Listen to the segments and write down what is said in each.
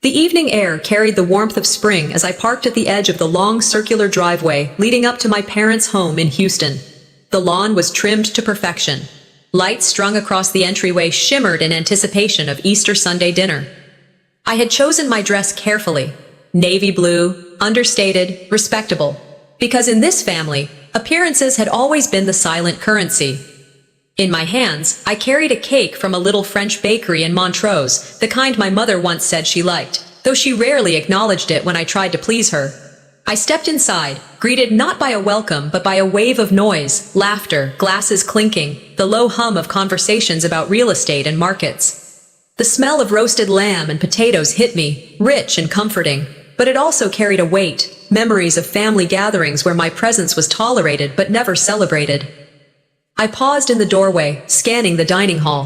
The evening air carried the warmth of spring as I parked at the edge of the long circular driveway leading up to my parents' home in Houston. The lawn was trimmed to perfection. Lights strung across the entryway shimmered in anticipation of Easter Sunday dinner. I had chosen my dress carefully. Navy blue, understated, respectable. Because in this family, appearances had always been the silent currency. In my hands, I carried a cake from a little French bakery in Montrose, the kind my mother once said she liked, though she rarely acknowledged it when I tried to please her. I stepped inside, greeted not by a welcome but by a wave of noise, laughter, glasses clinking, the low hum of conversations about real estate and markets. The smell of roasted lamb and potatoes hit me, rich and comforting, but it also carried a weight, memories of family gatherings where my presence was tolerated but never celebrated. I paused in the doorway, scanning the dining hall.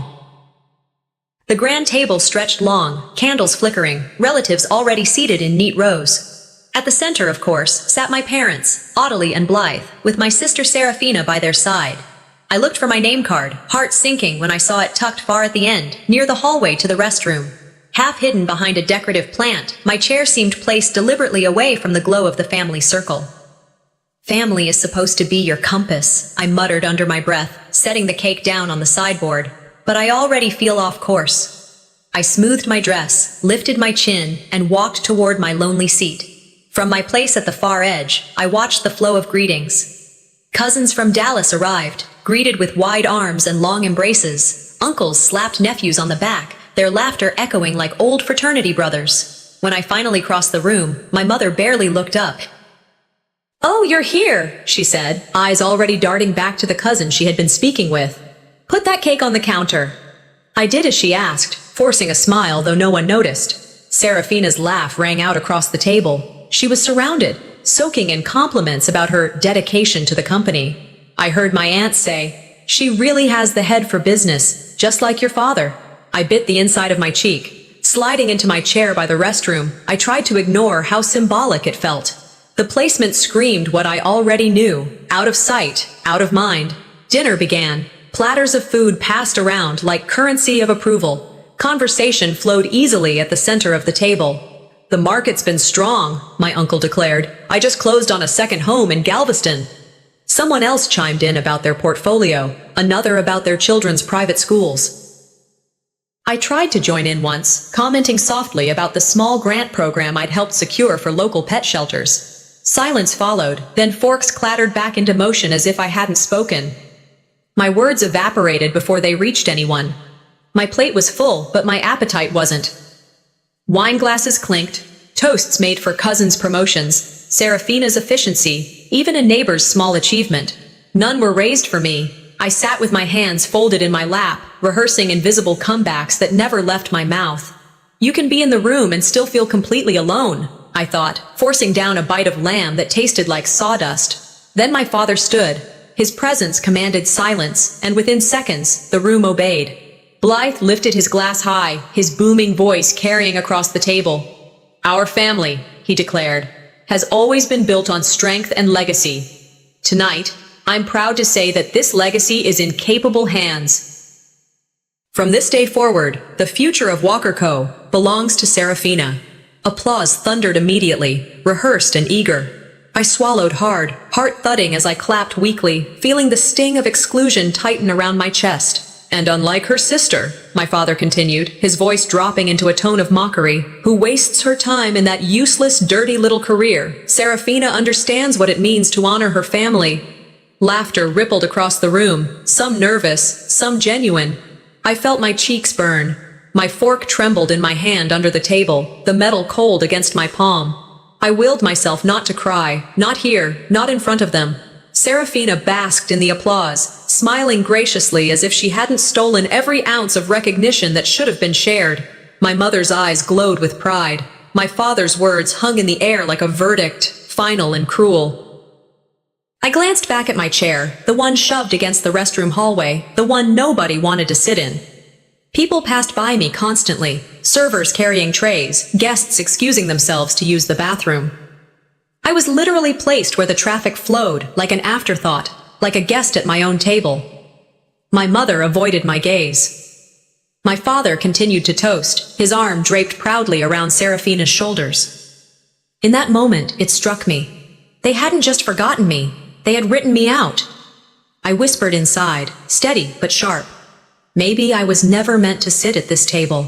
The grand table stretched long, candles flickering, relatives already seated in neat rows. At the center, of course, sat my parents, Ottilie and Blythe, with my sister Serafina by their side. I looked for my name card, heart sinking when I saw it tucked far at the end, near the hallway to the restroom. Half hidden behind a decorative plant, my chair seemed placed deliberately away from the glow of the family circle. "Family is supposed to be your compass," I muttered under my breath, setting the cake down on the sideboard. "But I already feel off course." I smoothed my dress, lifted my chin, and walked toward my lonely seat. From my place at the far edge, I watched the flow of greetings. Cousins from Dallas arrived, greeted with wide arms and long embraces. Uncles slapped nephews on the back, their laughter echoing like old fraternity brothers. When I finally crossed the room, my mother barely looked up. "Oh, you're here," she said, eyes already darting back to the cousin she had been speaking with. "Put that cake on the counter." I did as she asked, forcing a smile though no one noticed. Serafina's laugh rang out across the table. She was surrounded, soaking in compliments about her dedication to the company. I heard my aunt say, "She really has the head for business, just like your father." I bit the inside of my cheek. Sliding into my chair by the restroom, I tried to ignore how symbolic it felt. The placement screamed what I already knew, out of sight, out of mind. Dinner began. Platters of food passed around like currency of approval. Conversation flowed easily at the center of the table. "The market's been strong," my uncle declared. "I just closed on a second home in Galveston." Someone else chimed in about their portfolio, another about their children's private schools. I tried to join in once, commenting softly about the small grant program I'd helped secure for local pet shelters. Silence followed, then forks clattered back into motion as if I hadn't spoken. My words evaporated before they reached anyone. My plate was full, but my appetite wasn't. Wine glasses clinked, toasts made for cousins' promotions, Serafina's efficiency, even a neighbor's small achievement. None were raised for me. I sat with my hands folded in my lap, rehearsing invisible comebacks that never left my mouth. You can be in the room and still feel completely alone, I thought, forcing down a bite of lamb that tasted like sawdust. Then my father stood. His presence commanded silence, and within seconds, the room obeyed. Blythe lifted his glass high, his booming voice carrying across the table. "Our family," he declared, "has always been built on strength and legacy. Tonight, I'm proud to say that this legacy is in capable hands. From this day forward, the future of Walker Co. belongs to Serafina." Applause thundered immediately, rehearsed and eager. I swallowed hard, heart thudding as I clapped weakly, feeling the sting of exclusion tighten around my chest. "And unlike her sister," my father continued, his voice dropping into a tone of mockery, "who wastes her time in that useless, dirty little career, Serafina understands what it means to honor her family." Laughter rippled across the room, some nervous, some genuine. I felt my cheeks burn. My fork trembled in my hand under the table, the metal cold against my palm. I willed myself not to cry, not here, not in front of them. Serafina basked in the applause, smiling graciously as if she hadn't stolen every ounce of recognition that should have been shared. My mother's eyes glowed with pride. My father's words hung in the air like a verdict, final and cruel. I glanced back at my chair, the one shoved against the restroom hallway, the one nobody wanted to sit in. People passed by me constantly, servers carrying trays, guests excusing themselves to use the bathroom. I was literally placed where the traffic flowed, like an afterthought, like a guest at my own table. My mother avoided my gaze. My father continued to toast, his arm draped proudly around Serafina's shoulders. In that moment, it struck me. They hadn't just forgotten me, they had written me out. I whispered inside, steady but sharp. Maybe I was never meant to sit at this table.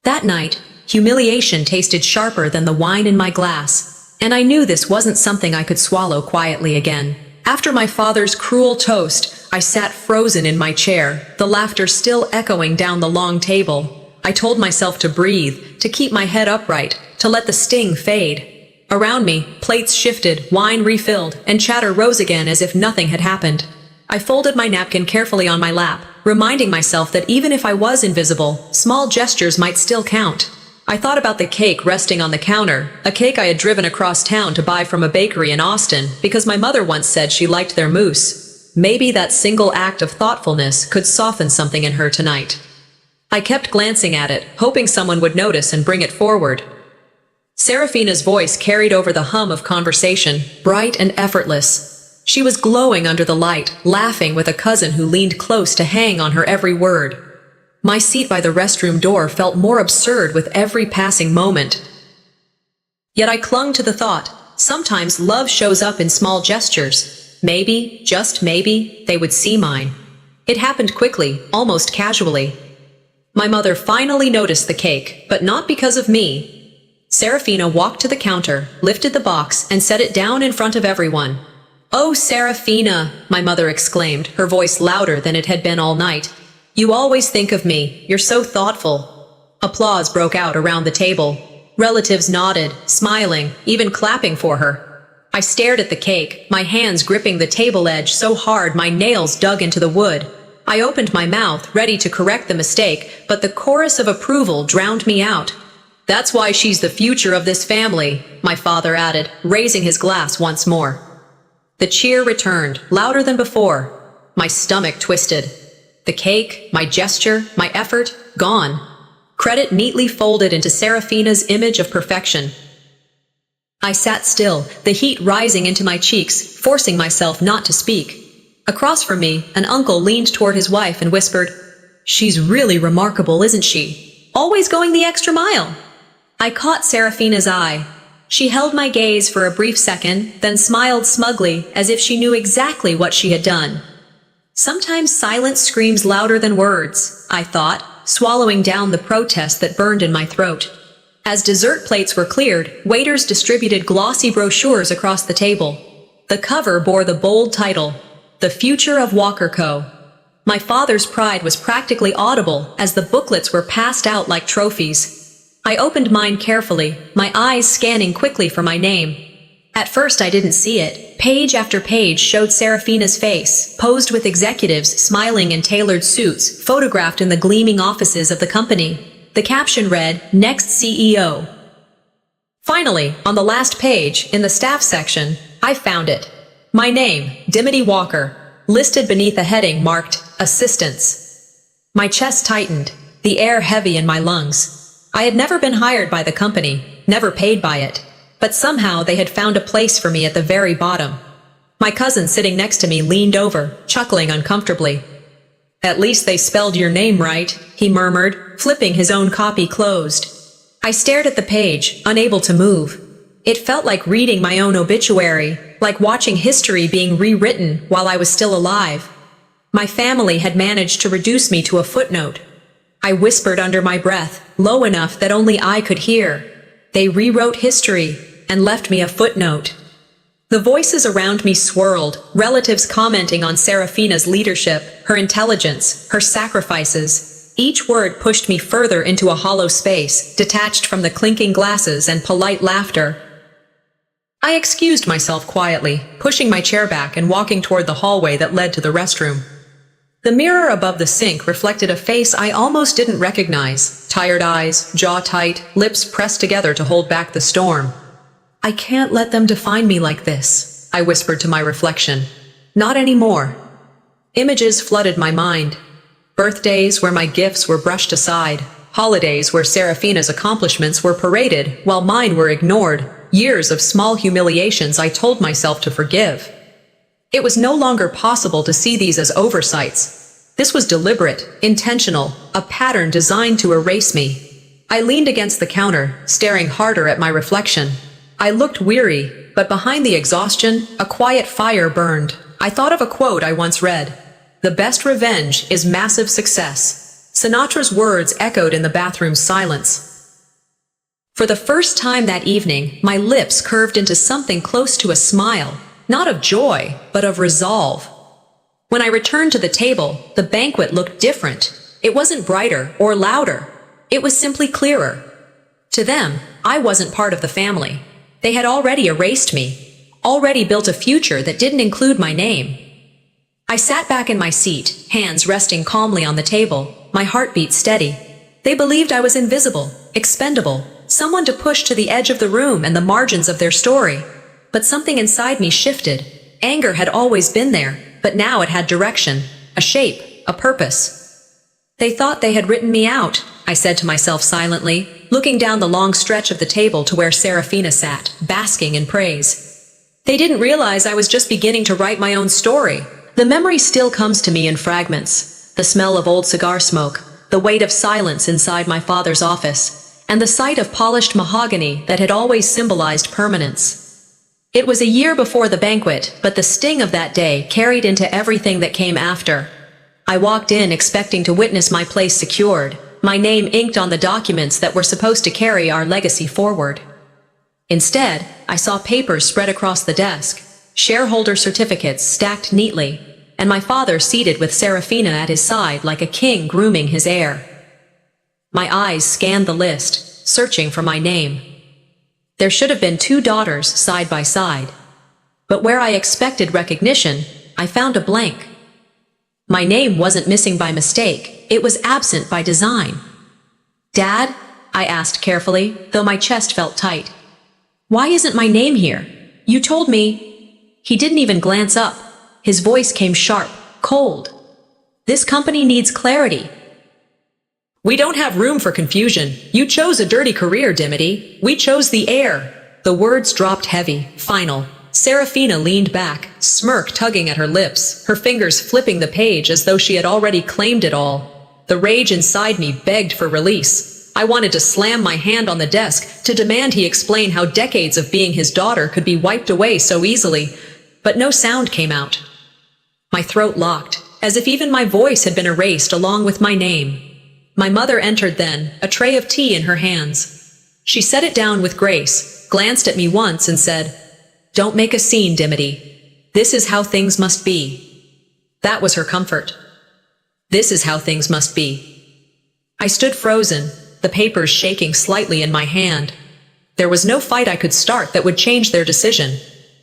That night, humiliation tasted sharper than the wine in my glass, and I knew this wasn't something I could swallow quietly again. After my father's cruel toast, I sat frozen in my chair, the laughter still echoing down the long table. I told myself to breathe, to keep my head upright, to let the sting fade. Around me, plates shifted, wine refilled, and chatter rose again as if nothing had happened. I folded my napkin carefully on my lap, reminding myself that even if I was invisible, small gestures might still count. I thought about the cake resting on the counter, a cake I had driven across town to buy from a bakery in Austin because my mother once said she liked their mousse. Maybe that single act of thoughtfulness could soften something in her tonight. I kept glancing at it, hoping someone would notice and bring it forward. Serafina's voice carried over the hum of conversation, bright and effortless. She was glowing under the light, laughing with a cousin who leaned close to hang on her every word. My seat by the restroom door felt more absurd with every passing moment. Yet I clung to the thought, sometimes love shows up in small gestures. Maybe, just maybe, they would see mine. It happened quickly, almost casually. My mother finally noticed the cake, but not because of me. Serafina walked to the counter, lifted the box, and set it down in front of everyone. "Oh, Serafina," my mother exclaimed, her voice louder than it had been all night. "You always think of me. You're so thoughtful." Applause broke out around the table. Relatives nodded, smiling, even clapping for her. I stared at the cake, my hands gripping the table edge so hard my nails dug into the wood. I opened my mouth, ready to correct the mistake, but the chorus of approval drowned me out. "That's why she's the future of this family," my father added, raising his glass once more. The cheer returned, louder than before. My stomach twisted. The cake, my gesture, my effort, gone. Credit neatly folded into Serafina's image of perfection. I sat still, the heat rising into my cheeks, forcing myself not to speak. Across from me, an uncle leaned toward his wife and whispered, "She's really remarkable, isn't she? Always going the extra mile." I caught Serafina's eye. She held my gaze for a brief second, then smiled smugly, as if she knew exactly what she had done. Sometimes silence screams louder than words, I thought, swallowing down the protest that burned in my throat. As dessert plates were cleared, waiters distributed glossy brochures across the table. The cover bore the bold title, "The Future of Walker Co." My father's pride was practically audible as the booklets were passed out like trophies. I opened mine carefully, my eyes scanning quickly for my name. At first I didn't see it. Page after page showed Serafina's face, posed with executives smiling in tailored suits, photographed in the gleaming offices of the company. The caption read, "Next CEO." Finally, on the last page, in the staff section, I found it. My name, Dimity Walker, listed beneath a heading marked, "Assistants." My chest tightened, the air heavy in my lungs. I had never been hired by the company, never paid by it. But somehow they had found a place for me at the very bottom. My cousin sitting next to me leaned over, chuckling uncomfortably. "At least they spelled your name right," he murmured, flipping his own copy closed. I stared at the page, unable to move. It felt like reading my own obituary, like watching history being rewritten while I was still alive. My family had managed to reduce me to a footnote. I whispered under my breath, low enough that only I could hear. They rewrote history and left me a footnote. The voices around me swirled, relatives commenting on Serafina's leadership, her intelligence, her sacrifices. Each word pushed me further into a hollow space, detached from the clinking glasses and polite laughter. I excused myself quietly, pushing my chair back and walking toward the hallway that led to the restroom. The mirror above the sink reflected a face I almost didn't recognize. Tired eyes, jaw tight, lips pressed together to hold back the storm. "I can't let them define me like this," I whispered to my reflection. "Not anymore." Images flooded my mind. Birthdays where my gifts were brushed aside. Holidays where Serafina's accomplishments were paraded, while mine were ignored. Years of small humiliations I told myself to forgive. It was no longer possible to see these as oversights. This was deliberate, intentional, a pattern designed to erase me. I leaned against the counter, staring harder at my reflection. I looked weary, but behind the exhaustion, a quiet fire burned. I thought of a quote I once read. "The best revenge is massive success." Sinatra's words echoed in the bathroom's silence. For the first time that evening, my lips curved into something close to a smile, not of joy, but of resolve. When I returned to the table, the banquet looked different. It wasn't brighter or louder. It was simply clearer. To them, I wasn't part of the family. They had already erased me, already built a future that didn't include my name. I sat back in my seat, hands resting calmly on the table, my heartbeat steady. They believed I was invisible, expendable, someone to push to the edge of the room and the margins of their story. But something inside me shifted. Anger had always been there, but now it had direction, a shape, a purpose. They thought they had written me out, I said to myself silently, looking down the long stretch of the table to where Serafina sat, basking in praise. They didn't realize I was just beginning to write my own story. The memory still comes to me in fragments. The smell of old cigar smoke, the weight of silence inside my father's office, and the sight of polished mahogany that had always symbolized permanence. It was a year before the banquet, but the sting of that day carried into everything that came after. I walked in expecting to witness my place secured, my name inked on the documents that were supposed to carry our legacy forward. Instead, I saw papers spread across the desk, shareholder certificates stacked neatly, and my father seated with Serafina at his side like a king grooming his heir. My eyes scanned the list, searching for my name. There should have been 2 daughters side by side. But where I expected recognition, I found a blank. My name wasn't missing by mistake, it was absent by design. "Dad?" I asked carefully, though my chest felt tight. "Why isn't my name here? You told me—" He didn't even glance up. His voice came sharp, cold. "This company needs clarity." "We don't have room for confusion. You chose a dirty career, Dimity. We chose the heir." The words dropped heavy, final. Serafina leaned back, smirk tugging at her lips, her fingers flipping the page as though she had already claimed it all. The rage inside me begged for release. I wanted to slam my hand on the desk, to demand he explain how decades of being his daughter could be wiped away so easily. But no sound came out. My throat locked, as if even my voice had been erased along with my name. My mother entered then, a tray of tea in her hands. She set it down with grace, glanced at me once and said, "Don't make a scene, Dimity. This is how things must be." That was her comfort. This is how things must be. I stood frozen, the papers shaking slightly in my hand. There was no fight I could start that would change their decision.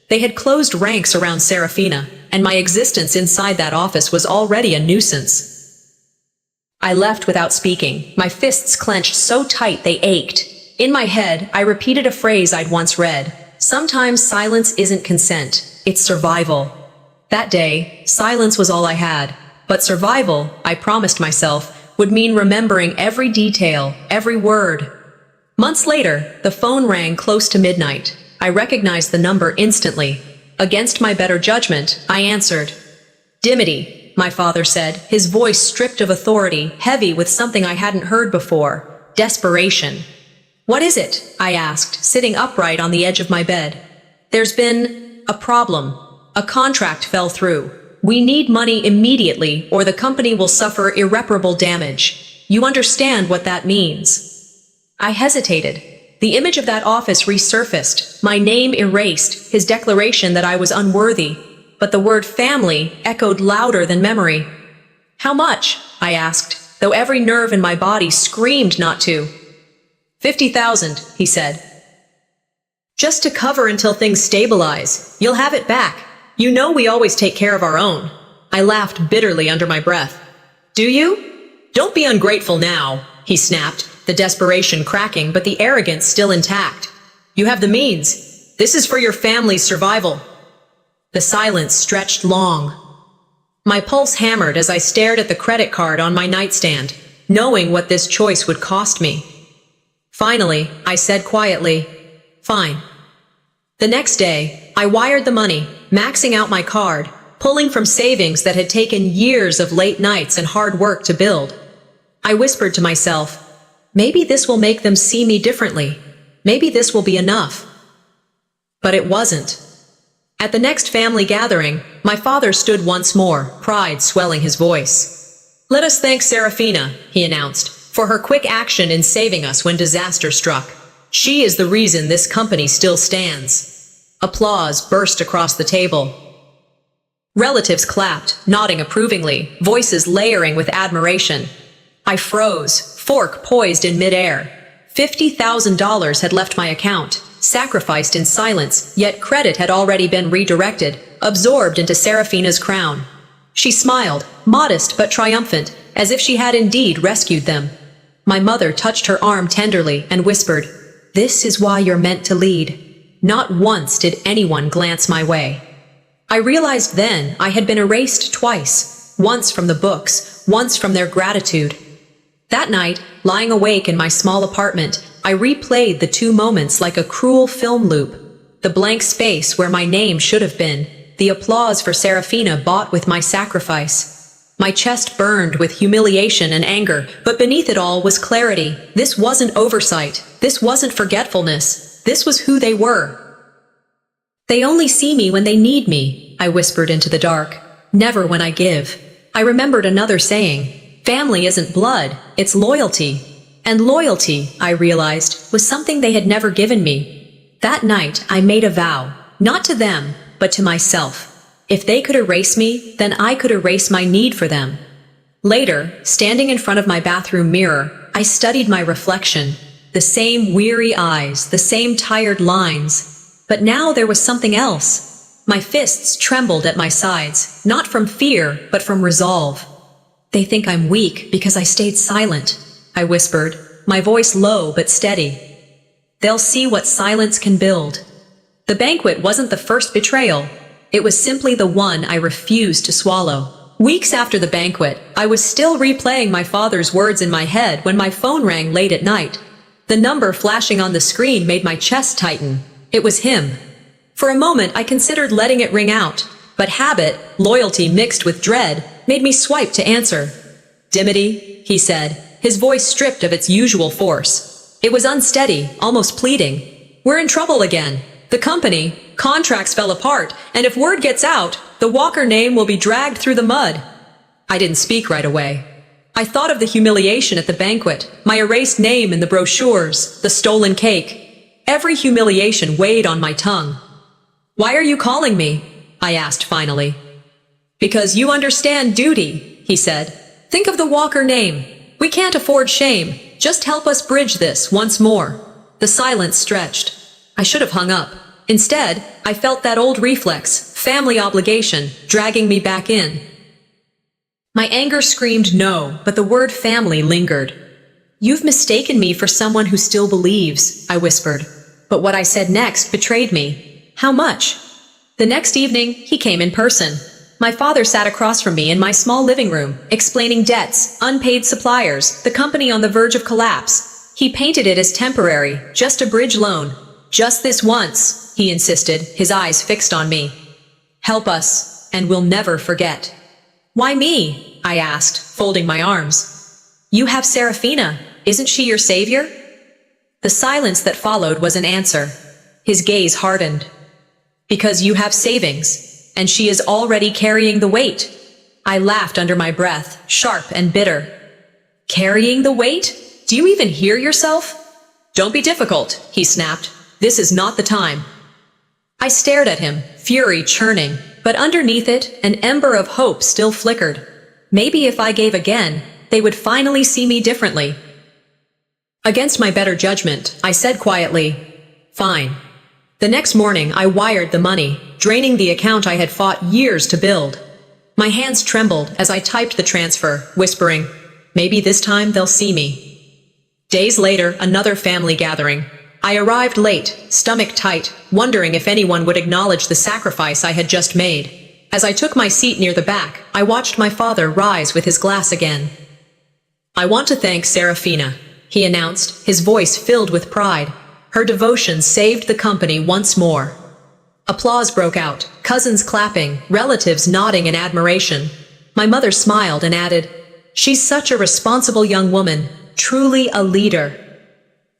They had closed ranks around Serafina, and my existence inside that office was already a nuisance. I left without speaking, my fists clenched so tight they ached. In my head, I repeated a phrase I'd once read. Sometimes silence isn't consent, it's survival. That day, silence was all I had. But survival, I promised myself, would mean remembering every detail, every word. Months later, the phone rang close to midnight. I recognized the number instantly. Against my better judgment, I answered. "Dimity," my father said, his voice stripped of authority, heavy with something I hadn't heard before. Desperation. "What is it?" I asked, sitting upright on the edge of my bed. "There's been a problem. A contract fell through. We need money immediately, or the company will suffer irreparable damage. You understand what that means." I hesitated. The image of that office resurfaced, my name erased, his declaration that I was unworthy. But the word family echoed louder than memory. "How much?" I asked, though every nerve in my body screamed not to. 50,000, he said. "Just to cover until things stabilize. You'll have it back. You know we always take care of our own." I laughed bitterly under my breath. "Do you? Don't be ungrateful now," he snapped, the desperation cracking but the arrogance still intact. "You have the means. This is for your family's survival." The silence stretched long. My pulse hammered as I stared at the credit card on my nightstand, knowing what this choice would cost me. Finally, I said quietly, "Fine." The next day, I wired the money, maxing out my card. pulling from savings that had taken years of late nights and hard work to build. I whispered to myself, maybe this will make them see me differently. Maybe this will be enough. But it wasn't. At the next family gathering, my father stood once more, pride swelling his voice. "Let us thank Serafina," he announced, "for her quick action in saving us when disaster struck. She is the reason this company still stands." Applause burst across the table. Relatives clapped, nodding approvingly, voices layering with admiration. I froze, fork poised in midair. $50,000 had left my account, sacrificed in silence, yet credit had already been redirected, absorbed into Serafina's crown. She smiled, modest but triumphant, as if she had indeed rescued them. My mother touched her arm tenderly and whispered, "This is why you're meant to lead." Not once did anyone glance my way. I realized then I had been erased twice, once from the books, once from their gratitude. That night, lying awake in my small apartment, I replayed the two moments like a cruel film loop. The blank space where my name should have been, the applause for Serafina bought with my sacrifice. My chest burned with humiliation and anger, but beneath it all was clarity. This wasn't oversight. This wasn't forgetfulness. This was who they were. "They only see me when they need me," I whispered into the dark. "Never when I give." I remembered another saying, "Family isn't blood, it's loyalty." And loyalty, I realized, was something they had never given me. That night, I made a vow, not to them, but to myself. If they could erase me, then I could erase my need for them. Later, standing in front of my bathroom mirror, I studied my reflection. The same weary eyes, the same tired lines. But now there was something else. My fists trembled at my sides, not from fear, but from resolve. "They think I'm weak because I stayed silent," I whispered, my voice low but steady. "They'll see what silence can build." The banquet wasn't the first betrayal. It was simply the one I refused to swallow. Weeks after the banquet, I was still replaying my father's words in my head when my phone rang late at night. The number flashing on the screen made my chest tighten. It was him. For a moment, I considered letting it ring out, but habit, loyalty mixed with dread, made me swipe to answer. "Dimity," he said, his voice stripped of its usual force. It was unsteady, almost pleading. "We're in trouble again. The company, contracts fell apart, and if word gets out, the Walker name will be dragged through the mud." I didn't speak right away. I thought of the humiliation at the banquet, my erased name in the brochures, the stolen cake. Every humiliation weighed on my tongue. "Why are you calling me?" I asked finally. "Because you understand duty," he said. "Think of the Walker name. We can't afford shame. Just help us bridge this once more." The silence stretched. I should have hung up. Instead, I felt that old reflex, family obligation, dragging me back in. My anger screamed no, but the word family lingered. "You've mistaken me for someone who still believes," I whispered. But what I said next betrayed me. "How much?" The next evening, he came in person. My father sat across from me in my small living room, explaining debts, unpaid suppliers, the company on the verge of collapse. He painted it as temporary, just a bridge loan. "Just this once," he insisted, his eyes fixed on me. "Help us, and we'll never forget." "Why me?" I asked, folding my arms. "You have Serafina. Isn't she your savior?" The silence that followed was an answer. His gaze hardened. "Because you have savings, and she is already carrying the weight." I laughed under my breath, sharp and bitter. "Carrying the weight? Do you even hear yourself?" "Don't be difficult," he snapped. "This is not the time." I stared at him, fury churning, but underneath it, an ember of hope still flickered. Maybe if I gave again, they would finally see me differently. Against my better judgment, I said quietly, "Fine." The next morning, I wired the money, draining the account I had fought years to build. My hands trembled as I typed the transfer, whispering, "Maybe this time they'll see me." Days later, another family gathering. I arrived late, stomach tight, wondering if anyone would acknowledge the sacrifice I had just made. As I took my seat near the back, I watched my father rise with his glass again. "I want to thank Serafina," he announced, his voice filled with pride. "Her devotion saved the company once more." Applause broke out, cousins clapping, relatives nodding in admiration. My mother smiled and added, "She's such a responsible young woman, truly a leader."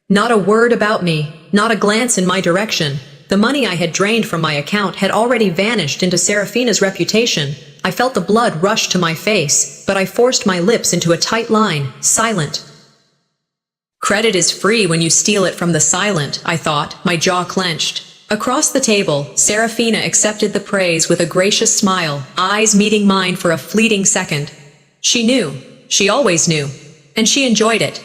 Not a word about me, not a glance in my direction. The money I had drained from my account had already vanished into Serafina's reputation. I felt the blood rush to my face, but I forced my lips into a tight line, silent. Credit is free when you steal it from the silent, I thought, my jaw clenched. Across the table, Serafina accepted the praise with a gracious smile, eyes meeting mine for a fleeting second. She knew. She always knew. And she enjoyed it.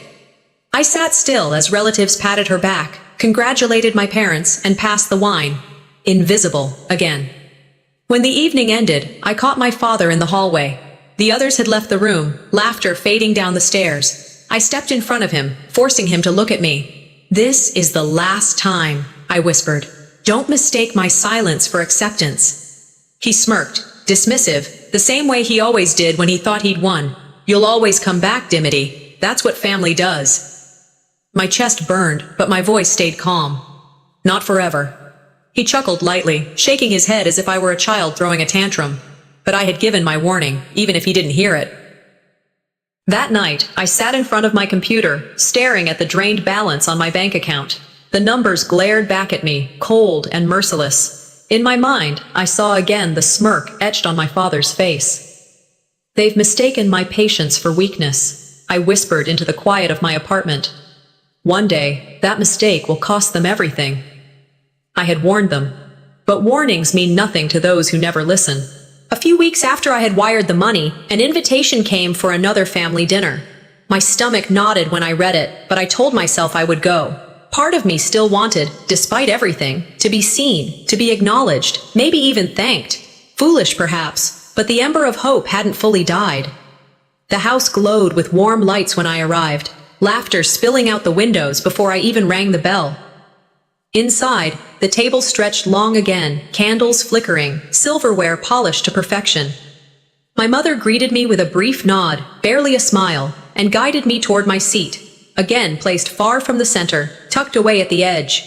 I sat still as relatives patted her back, congratulated my parents, and passed the wine. Invisible, again. When the evening ended, I caught my father in the hallway. The others had left the room, laughter fading down the stairs. I stepped in front of him, forcing him to look at me. "This is the last time," I whispered. "Don't mistake my silence for acceptance." He smirked, dismissive, the same way he always did when he thought he'd won. "You'll always come back, Dimity. That's what family does." My chest burned, but my voice stayed calm. "Not forever." He chuckled lightly, shaking his head as if I were a child throwing a tantrum. But I had given my warning, even if he didn't hear it. That night, I sat in front of my computer, staring at the drained balance on my bank account. The numbers glared back at me, cold and merciless. In my mind, I saw again the smirk etched on my father's face. "They've mistaken my patience for weakness," I whispered into the quiet of my apartment. "One day, that mistake will cost them everything." I had warned them. But warnings mean nothing to those who never listen. A few weeks after I had wired the money, an invitation came for another family dinner. My stomach knotted when I read it, but I told myself I would go. Part of me still wanted, despite everything, to be seen, to be acknowledged, maybe even thanked. Foolish, perhaps, but the ember of hope hadn't fully died. The house glowed with warm lights when I arrived, laughter spilling out the windows before I even rang the bell. Inside, the table stretched long again, candles flickering, silverware polished to perfection. My mother greeted me with a brief nod, barely a smile, and guided me toward my seat, again placed far from the center, tucked away at the edge.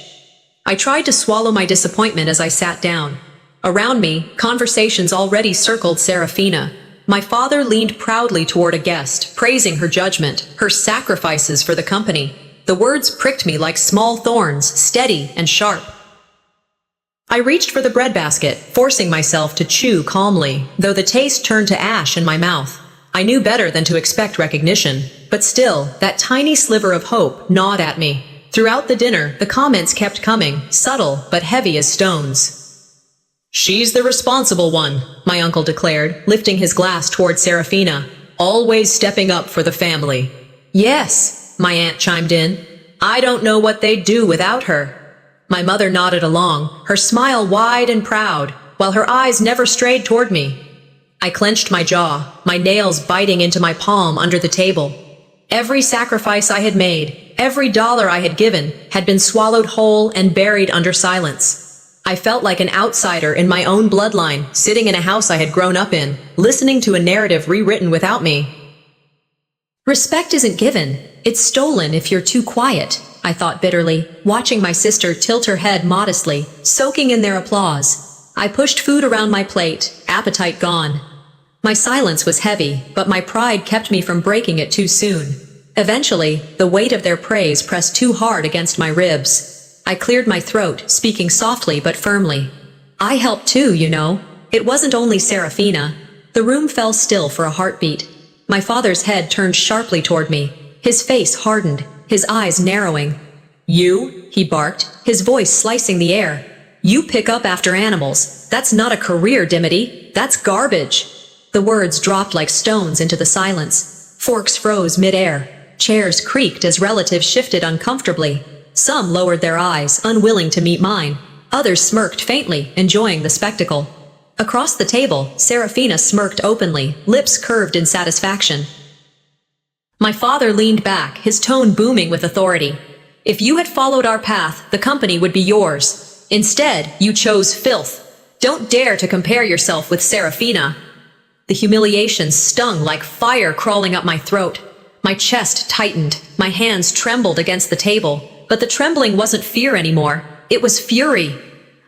I tried to swallow my disappointment as I sat down. Around me, conversations already circled Serafina. My father leaned proudly toward a guest, praising her judgment, her sacrifices for the company. The words pricked me like small thorns, steady and sharp. I reached for the breadbasket, forcing myself to chew calmly, though the taste turned to ash in my mouth. I knew better than to expect recognition, but still, that tiny sliver of hope gnawed at me. Throughout the dinner, the comments kept coming, subtle but heavy as stones. "She's the responsible one," my uncle declared, lifting his glass toward Serafina. "Always stepping up for the family." "Yes," my aunt chimed in. "I don't know what they'd do without her." My mother nodded along, her smile wide and proud, while her eyes never strayed toward me. I clenched my jaw, my nails biting into my palm under the table. Every sacrifice I had made, every dollar I had given, had been swallowed whole and buried under silence. I felt like an outsider in my own bloodline, sitting in a house I had grown up in, listening to a narrative rewritten without me. Respect isn't given. It's stolen if you're too quiet, I thought bitterly, watching my sister tilt her head modestly, soaking in their applause. I pushed food around my plate, appetite gone. My silence was heavy, but my pride kept me from breaking it too soon. Eventually, the weight of their praise pressed too hard against my ribs. I cleared my throat, speaking softly but firmly. "I helped too, you know. It wasn't only Serafina." The room fell still for a heartbeat. My father's head turned sharply toward me. His face hardened, his eyes narrowing. "You?" he barked, his voice slicing the air. "You pick up after animals. That's not a career, Dimity. That's garbage." The words dropped like stones into the silence. Forks froze mid-air. Chairs creaked as relatives shifted uncomfortably. Some lowered their eyes, unwilling to meet mine. Others smirked faintly, enjoying the spectacle. Across the table, Serafina smirked openly, lips curved in satisfaction. My father leaned back, his tone booming with authority. "If you had followed our path, the company would be yours. Instead, you chose filth. Don't dare to compare yourself with Serafina." The humiliation stung like fire crawling up my throat. My chest tightened, my hands trembled against the table, but the trembling wasn't fear anymore. It was fury.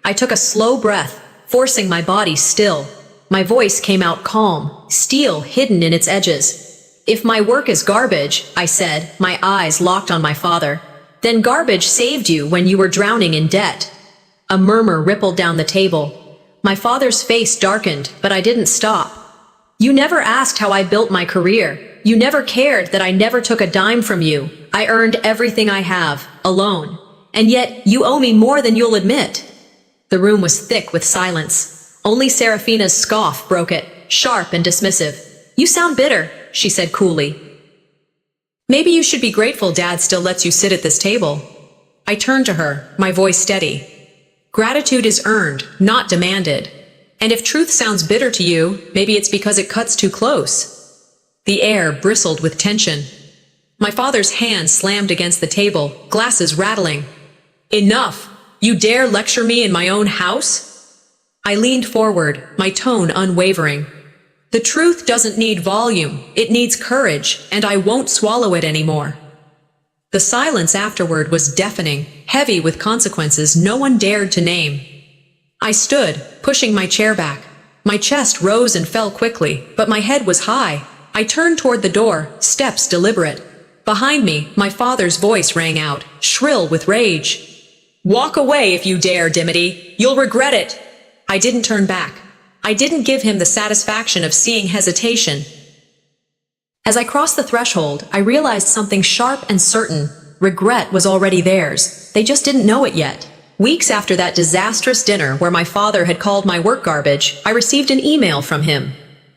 I took a slow breath, forcing my body still. My voice came out calm, steel hidden in its edges. "If my work is garbage," I said, my eyes locked on my father, "then garbage saved you when you were drowning in debt." A murmur rippled down the table. My father's face darkened, but I didn't stop. "You never asked how I built my career. You never cared that I never took a dime from you. I earned everything I have, alone. And yet, you owe me more than you'll admit." The room was thick with silence. Only Serafina's scoff broke it, sharp and dismissive. "You sound bitter," she said coolly. "Maybe you should be grateful Dad still lets you sit at this table." I turned to her, my voice steady. "Gratitude is earned, not demanded. And if truth sounds bitter to you, maybe it's because it cuts too close." The air bristled with tension. My father's hand slammed against the table, glasses rattling. "Enough! You dare lecture me in my own house?" I leaned forward, my tone unwavering. "The truth doesn't need volume, it needs courage, and I won't swallow it anymore." The silence afterward was deafening, heavy with consequences no one dared to name. I stood, pushing my chair back. My chest rose and fell quickly, but my head was high. I turned toward the door, steps deliberate. Behind me, my father's voice rang out, shrill with rage. "Walk away if you dare, Dimity. You'll regret it." I didn't turn back. I didn't give him the satisfaction of seeing hesitation. As I crossed the threshold, I realized something sharp and certain. Regret was already theirs. They just didn't know it yet. Weeks after that disastrous dinner where my father had called my work garbage, I received an email from him.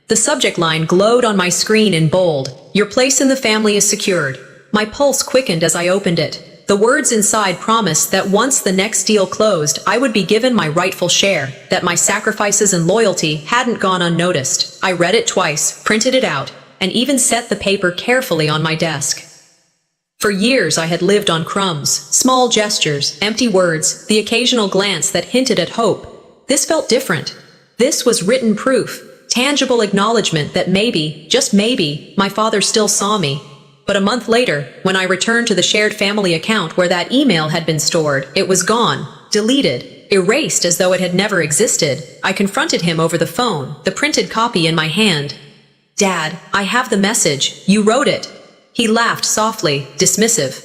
The subject line glowed on my screen in bold. "Your place in the family is secured." My pulse quickened as I opened it. The words inside promised that once the next deal closed, I would be given my rightful share, that my sacrifices and loyalty hadn't gone unnoticed. I read it twice, printed it out, and even set the paper carefully on my desk. For years I had lived on crumbs, small gestures, empty words, the occasional glance that hinted at hope. This felt different. This was written proof, tangible acknowledgement that maybe, just maybe, my father still saw me. But a month later, when I returned to the shared family account where that email had been stored, it was gone, deleted, erased as though it had never existed. I confronted him over the phone, the printed copy in my hand. "Dad, I have the message. You wrote it." He laughed softly, dismissive.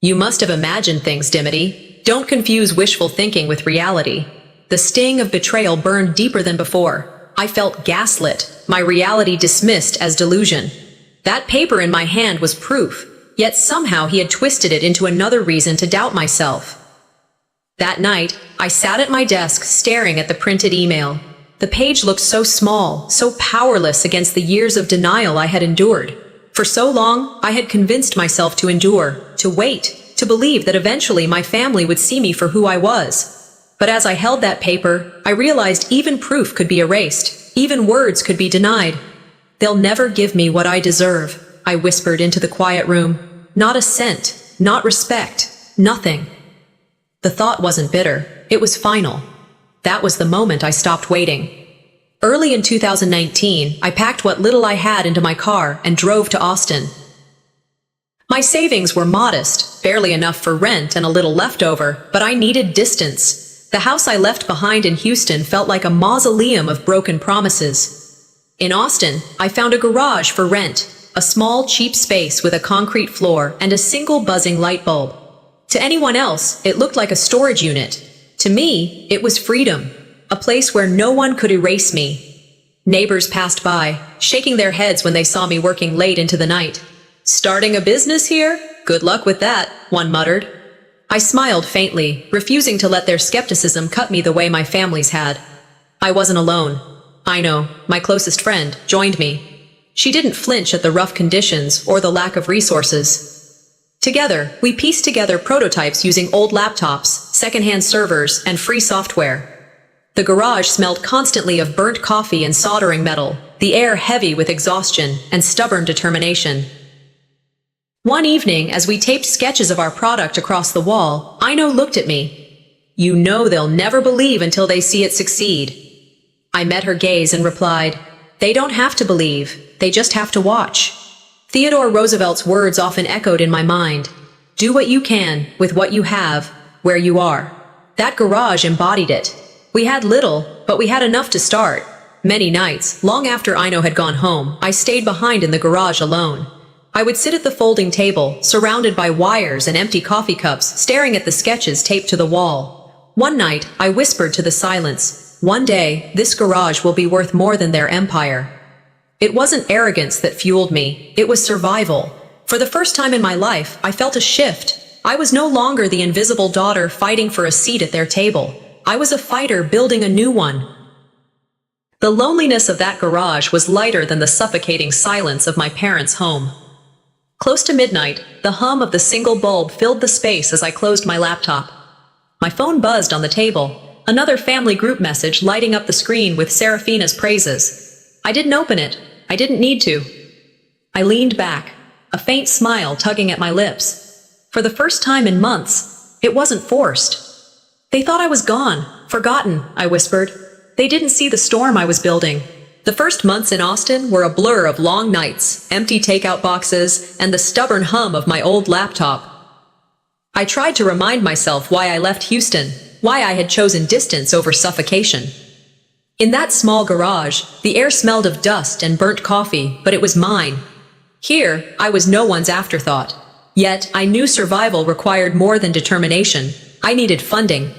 "You must have imagined things, Dimity. Don't confuse wishful thinking with reality." The sting of betrayal burned deeper than before. I felt gaslit, my reality dismissed as delusion. That paper in my hand was proof, yet somehow he had twisted it into another reason to doubt myself. That night, I sat at my desk staring at the printed email. The page looked so small, so powerless against the years of denial I had endured. For so long, I had convinced myself to endure, to wait, to believe that eventually my family would see me for who I was. But as I held that paper, I realized even proof could be erased, even words could be denied. "They'll never give me what I deserve," I whispered into the quiet room. Not a cent, not respect, nothing. The thought wasn't bitter, it was final. That was the moment I stopped waiting. Early in 2019, I packed what little I had into my car and drove to Austin. My savings were modest, barely enough for rent and a little leftover, but I needed distance. The house I left behind in Houston felt like a mausoleum of broken promises. In Austin, I found a garage for rent, a small, cheap space with a concrete floor and a single buzzing light bulb. To anyone else, it looked like a storage unit. To me, it was freedom, a place where no one could erase me. Neighbors passed by, shaking their heads when they saw me working late into the night. "Starting a business here? Good luck with that," one muttered. I smiled faintly, refusing to let their skepticism cut me the way my family's had. I wasn't alone. I know, my closest friend, joined me. She didn't flinch at the rough conditions or the lack of resources. Together, we pieced together prototypes using old laptops, secondhand servers, and free software. The garage smelled constantly of burnt coffee and soldering metal, the air heavy with exhaustion and stubborn determination. One evening, as we taped sketches of our product across the wall, Ino looked at me. "You know they'll never believe until they see it succeed." I met her gaze and replied, "They don't have to believe, they just have to watch." Theodore Roosevelt's words often echoed in my mind. Do what you can, with what you have, where you are. That garage embodied it. We had little, but we had enough to start. Many nights, long after Ino had gone home, I stayed behind in the garage alone. I would sit at the folding table, surrounded by wires and empty coffee cups, staring at the sketches taped to the wall. One night, I whispered to the silence, "One day, this garage will be worth more than their empire." It wasn't arrogance that fueled me, it was survival. For the first time in my life, I felt a shift. I was no longer the invisible daughter fighting for a seat at their table. I was a fighter building a new one. The loneliness of that garage was lighter than the suffocating silence of my parents' home. Close to midnight, the hum of the single bulb filled the space as I closed my laptop. My phone buzzed on the table, another family group message lighting up the screen with Serafina's praises. I didn't open it. I didn't need to. I leaned back, a faint smile tugging at my lips. For the first time in months, it wasn't forced. "They thought I was gone, forgotten," I whispered. "They didn't see the storm I was building." The first months in Austin were a blur of long nights, empty takeout boxes, and the stubborn hum of my old laptop. I tried to remind myself why I left Houston, why I had chosen distance over suffocation. In that small garage, the air smelled of dust and burnt coffee, but it was mine. Here, I was no one's afterthought. Yet, I knew survival required more than determination. I needed funding.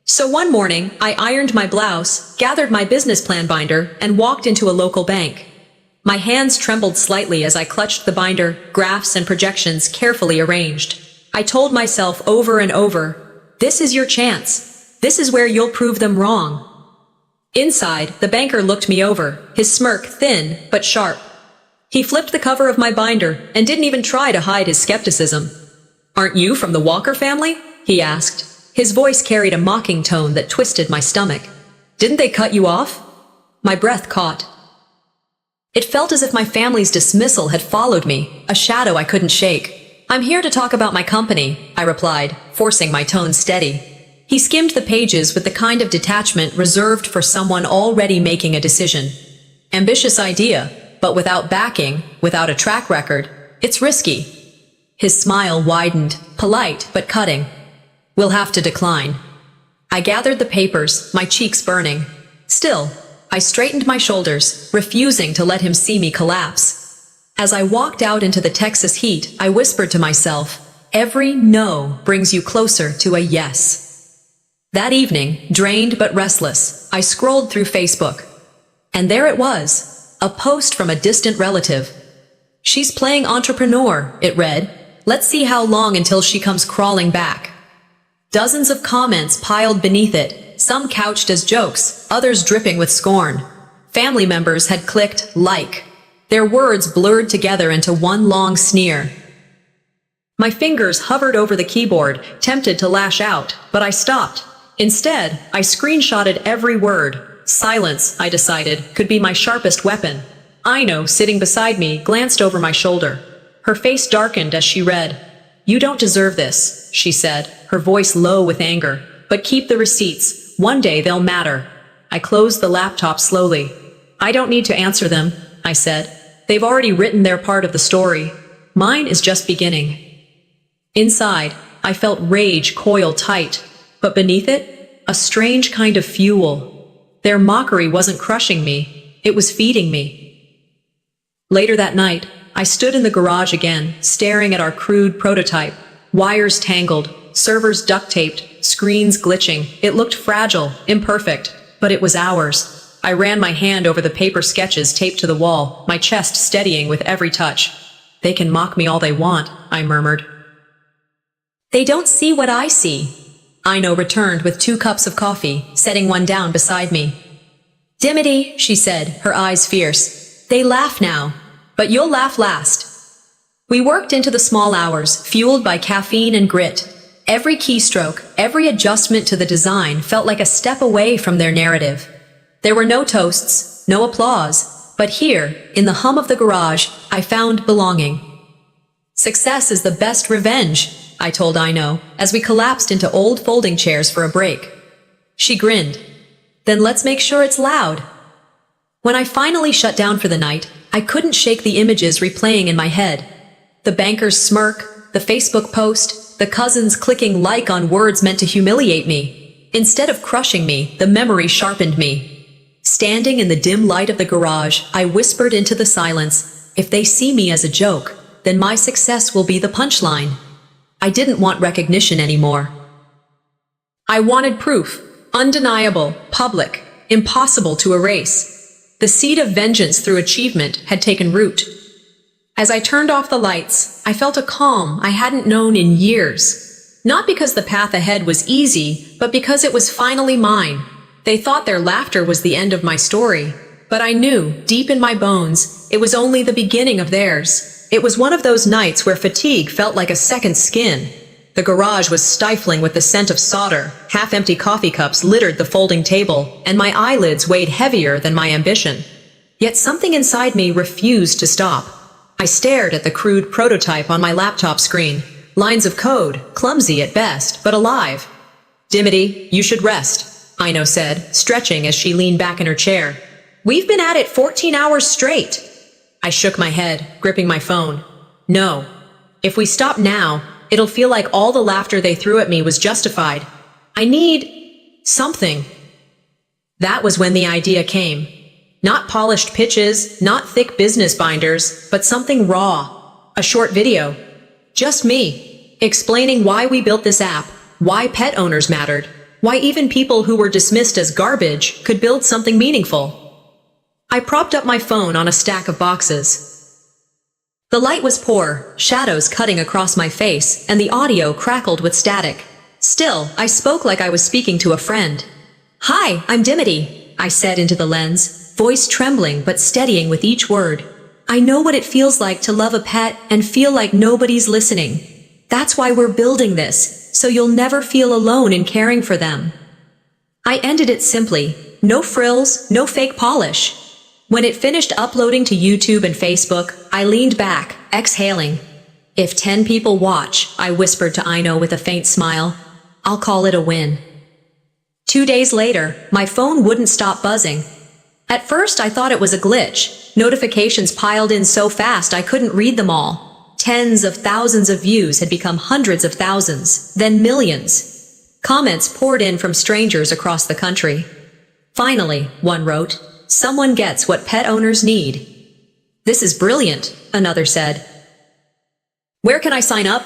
So one morning, I ironed my blouse, gathered my business plan binder, and walked into a local bank. My hands trembled slightly as I clutched the binder, graphs and projections carefully arranged. I told myself over and over, "This is your chance. This is where you'll prove them wrong." Inside, the banker looked me over, his smirk thin but sharp. He flipped the cover of my binder and didn't even try to hide his skepticism. "Aren't you from the Walker family?" he asked. His voice carried a mocking tone that twisted my stomach. "Didn't they cut you off?" My breath caught. It felt as if my family's dismissal had followed me, a shadow I couldn't shake. "I'm here to talk about my company," I replied, forcing my tone steady. He skimmed the pages with the kind of detachment reserved for someone already making a decision. "Ambitious idea, but without backing, without a track record, it's risky." His smile widened, polite but cutting. "We'll have to decline." I gathered the papers, my cheeks burning. Still, I straightened my shoulders, refusing to let him see me collapse. As I walked out into the Texas heat, I whispered to myself, "Every no brings you closer to a yes." That evening, drained but restless, I scrolled through Facebook. And there it was, a post from a distant relative. "She's playing entrepreneur," it read. "Let's see how long until she comes crawling back." Dozens of comments piled beneath it, some couched as jokes, others dripping with scorn. Family members had clicked like. Their words blurred together into one long sneer. My fingers hovered over the keyboard, tempted to lash out, but I stopped. Instead, I screenshotted every word. Silence, I decided, could be my sharpest weapon. Ino, sitting beside me, glanced over my shoulder. Her face darkened as she read. "You don't deserve this," she said, her voice low with anger. "But keep the receipts. One day they'll matter." I closed the laptop slowly. "I don't need to answer them," I said. "They've already written their part of the story. Mine is just beginning." Inside, I felt rage coil tight, but beneath it, a strange kind of fuel. Their mockery wasn't crushing me, it was feeding me. Later that night, I stood in the garage again, staring at our crude prototype. Wires tangled, servers duct-taped, screens glitching. It looked fragile, imperfect, but it was ours. I ran my hand over the paper sketches taped to the wall, my chest steadying with every touch. "They can mock me all they want," I murmured. "They don't see what I see." Ino returned with 2 cups of coffee, setting one down beside me. "Dimity," she said, her eyes fierce. "They laugh now, but you'll laugh last." We worked into the small hours, fueled by caffeine and grit. Every keystroke, every adjustment to the design felt like a step away from their narrative. There were no toasts, no applause, but here, in the hum of the garage, I found belonging. "Success is the best revenge," I told Ino, as we collapsed into old folding chairs for a break. She grinned. "Then let's make sure it's loud." When I finally shut down for the night, I couldn't shake the images replaying in my head. The banker's smirk, the Facebook post, the cousins clicking like on words meant to humiliate me. Instead of crushing me, the memory sharpened me. Standing in the dim light of the garage, I whispered into the silence, if they see me as a joke, then my success will be the punchline. I didn't want recognition anymore. I wanted proof, undeniable, public, impossible to erase. The seed of vengeance through achievement had taken root. As I turned off the lights, I felt a calm I hadn't known in years. Not because the path ahead was easy, but because it was finally mine. They thought their laughter was the end of my story, but I knew, deep in my bones, it was only the beginning of theirs. It was one of those nights where fatigue felt like a second skin. The garage was stifling with the scent of solder, half-empty coffee cups littered the folding table, and my eyelids weighed heavier than my ambition. Yet something inside me refused to stop. I stared at the crude prototype on my laptop screen. Lines of code, clumsy at best, but alive. "Dimity, you should rest," Ino said, stretching as she leaned back in her chair. "We've been at it 14 hours straight." I shook my head, gripping my phone. "No. If we stop now, it'll feel like all the laughter they threw at me was justified. I need something." That was when the idea came. Not polished pitches, not thick business binders, but something raw. A short video. Just me, explaining why we built this app, why pet owners mattered, why even people who were dismissed as garbage could build something meaningful. I propped up my phone on a stack of boxes. The light was poor, shadows cutting across my face, and the audio crackled with static. Still, I spoke like I was speaking to a friend. "Hi, I'm Dimity," I said into the lens, voice trembling but steadying with each word. "I know what it feels like to love a pet and feel like nobody's listening. That's why we're building this, so you'll never feel alone in caring for them." I ended it simply. No frills, no fake polish. When it finished uploading to YouTube and Facebook, I leaned back, exhaling. "If 10 people watch," I whispered to Ino with a faint smile, "I'll call it a win." 2 days later, my phone wouldn't stop buzzing. At first I thought it was a glitch. Notifications piled in so fast I couldn't read them all. Tens of thousands of views had become hundreds of thousands, then millions. Comments poured in from strangers across the country. "Finally," one wrote, "someone gets what pet owners need." "This is brilliant," another said. "Where can I sign up?"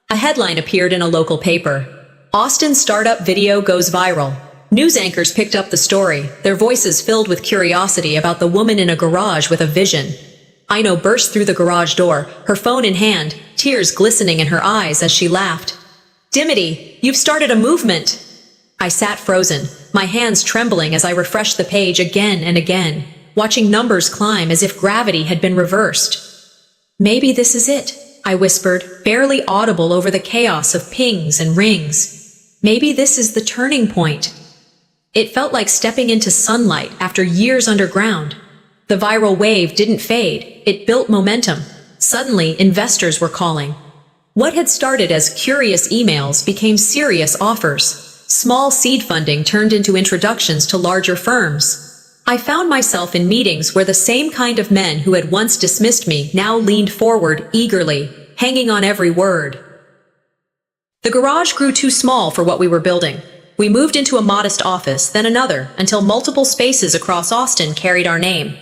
A headline appeared in a local paper. "Austin startup video goes viral." News anchors picked up the story, their voices filled with curiosity about the woman in a garage with a vision. Ino burst through the garage door, her phone in hand, tears glistening in her eyes as she laughed. "Dimity, you've started a movement!" I sat frozen, my hands trembling as I refreshed the page again and again, watching numbers climb as if gravity had been reversed. "Maybe this is it," I whispered, barely audible over the chaos of pings and rings. "Maybe this is the turning point." It felt like stepping into sunlight after years underground. The viral wave didn't fade, it built momentum. Suddenly, investors were calling. What had started as curious emails became serious offers. Small seed funding turned into introductions to larger firms. I found myself in meetings where the same kind of men who had once dismissed me now leaned forward eagerly, hanging on every word. The garage grew too small for what we were building. We moved into a modest office, then another, until multiple spaces across Austin carried our name.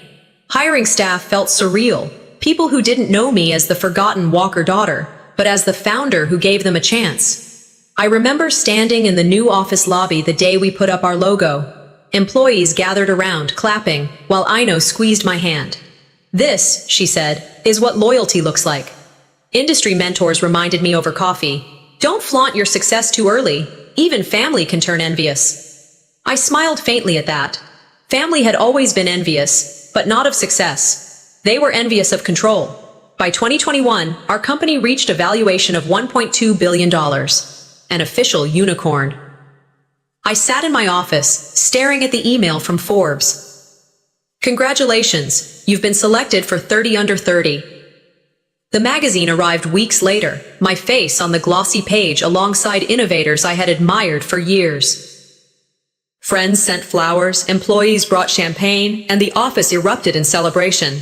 Hiring staff felt surreal, people who didn't know me as the forgotten Walker daughter, but as the founder who gave them a chance. I remember standing in the new office lobby the day we put up our logo. Employees gathered around, clapping, while Ino squeezed my hand. "This," she said, "is what loyalty looks like." Industry mentors reminded me over coffee, "Don't flaunt your success too early. Even family can turn envious." I smiled faintly at that. Family had always been envious, but not of success. They were envious of control. By 2021, our company reached a valuation of $1.2 billion. An official unicorn. I sat in my office, staring at the email from Forbes. "Congratulations, you've been selected for 30 under 30. The magazine arrived weeks later, my face on the glossy page alongside innovators I had admired for years. Friends sent flowers, employees brought champagne, and the office erupted in celebration.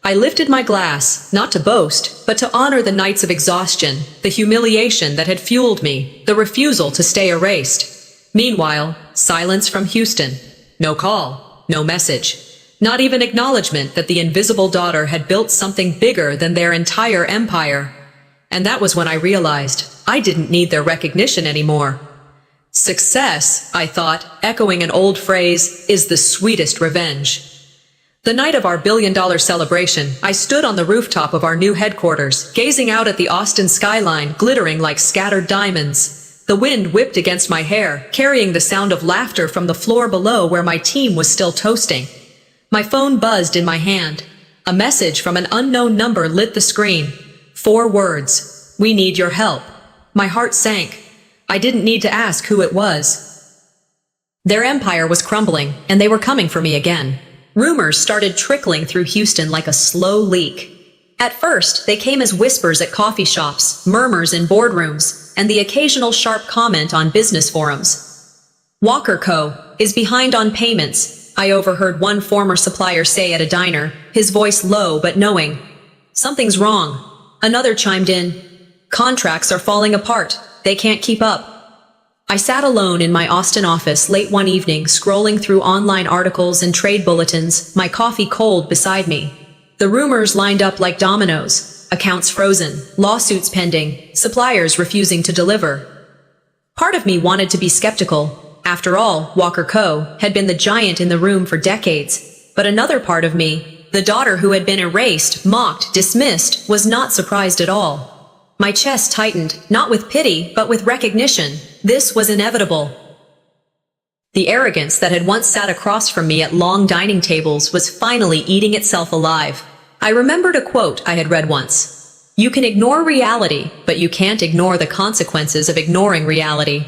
I lifted my glass, not to boast, but to honor the nights of exhaustion, the humiliation that had fueled me, the refusal to stay erased. Meanwhile, silence from Houston. No call, no message. Not even acknowledgement that the invisible daughter had built something bigger than their entire empire. And that was when I realized I didn't need their recognition anymore. Success, I thought, echoing an old phrase, is the sweetest revenge. The night of our billion-dollar celebration, I stood on the rooftop of our new headquarters, gazing out at the Austin skyline glittering like scattered diamonds. The wind whipped against my hair, carrying the sound of laughter from the floor below where my team was still toasting. My phone buzzed in my hand. A message from an unknown number lit the screen. 4 words. We need your help. My heart sank. I didn't need to ask who it was. Their empire was crumbling, and they were coming for me again. Rumors started trickling through Houston like a slow leak. At first, they came as whispers at coffee shops, murmurs in boardrooms, and the occasional sharp comment on business forums. Walker Co. is behind on payments, I overheard one former supplier say at a diner, his voice low but knowing. Something's wrong. Another chimed in. Contracts are falling apart. They can't keep up. I sat alone in my Austin office late one evening, scrolling through online articles and trade bulletins, my coffee cold beside me. The rumors lined up like dominoes. Accounts frozen, lawsuits pending, suppliers refusing to deliver. Part of me wanted to be skeptical. After all, Walker Co. had been the giant in the room for decades. But another part of me, the daughter who had been erased, mocked, dismissed, was not surprised at all. My chest tightened, not with pity, but with recognition. This was inevitable. The arrogance that had once sat across from me at long dining tables was finally eating itself alive. I remembered a quote I had read once. You can ignore reality, but you can't ignore the consequences of ignoring reality.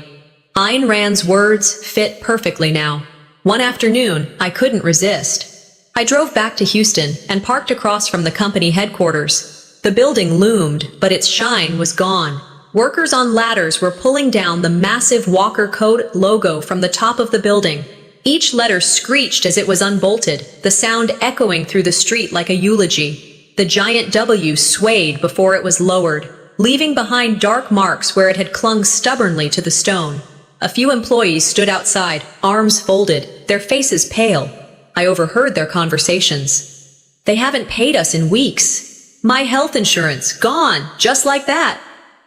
Ayn Rand's words fit perfectly now. One afternoon, I couldn't resist. I drove back to Houston and parked across from the company headquarters. The building loomed, but its shine was gone. Workers on ladders were pulling down the massive Walker Co. logo from the top of the building. Each letter screeched as it was unbolted, the sound echoing through the street like a eulogy. The giant W swayed before it was lowered, leaving behind dark marks where it had clung stubbornly to the stone. A few employees stood outside, arms folded, their faces pale. I overheard their conversations. They haven't paid us in weeks. My health insurance, gone, just like that.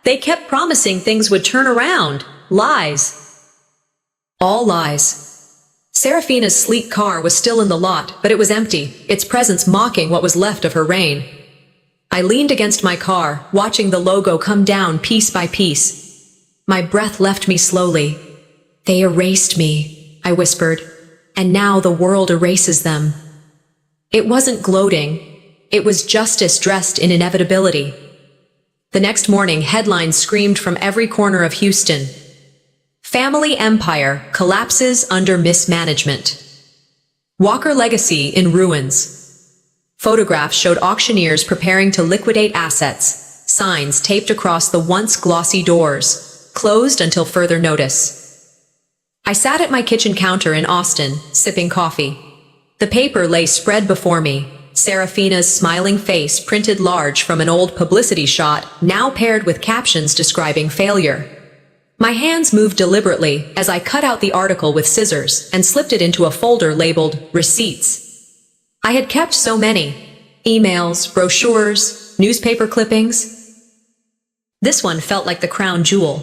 They kept promising things would turn around. Lies. All lies. Serafina's sleek car was still in the lot, but it was empty, its presence mocking what was left of her reign. I leaned against my car, watching the logo come down piece by piece. My breath left me slowly. They erased me, I whispered, and now the world erases them. It wasn't gloating. It was justice dressed in inevitability. The next morning, headlines screamed from every corner of Houston. Family empire collapses under mismanagement. Walker legacy in ruins. Photographs showed auctioneers preparing to liquidate assets, signs taped across the once glossy doors, closed until further notice. I sat at my kitchen counter in Austin, sipping coffee. The paper lay spread before me. Serafina's smiling face printed large from an old publicity shot, now paired with captions describing failure. My hands moved deliberately as I cut out the article with scissors and slipped it into a folder labeled Receipts. I had kept so many. Emails, brochures, newspaper clippings. This one felt like the crown jewel.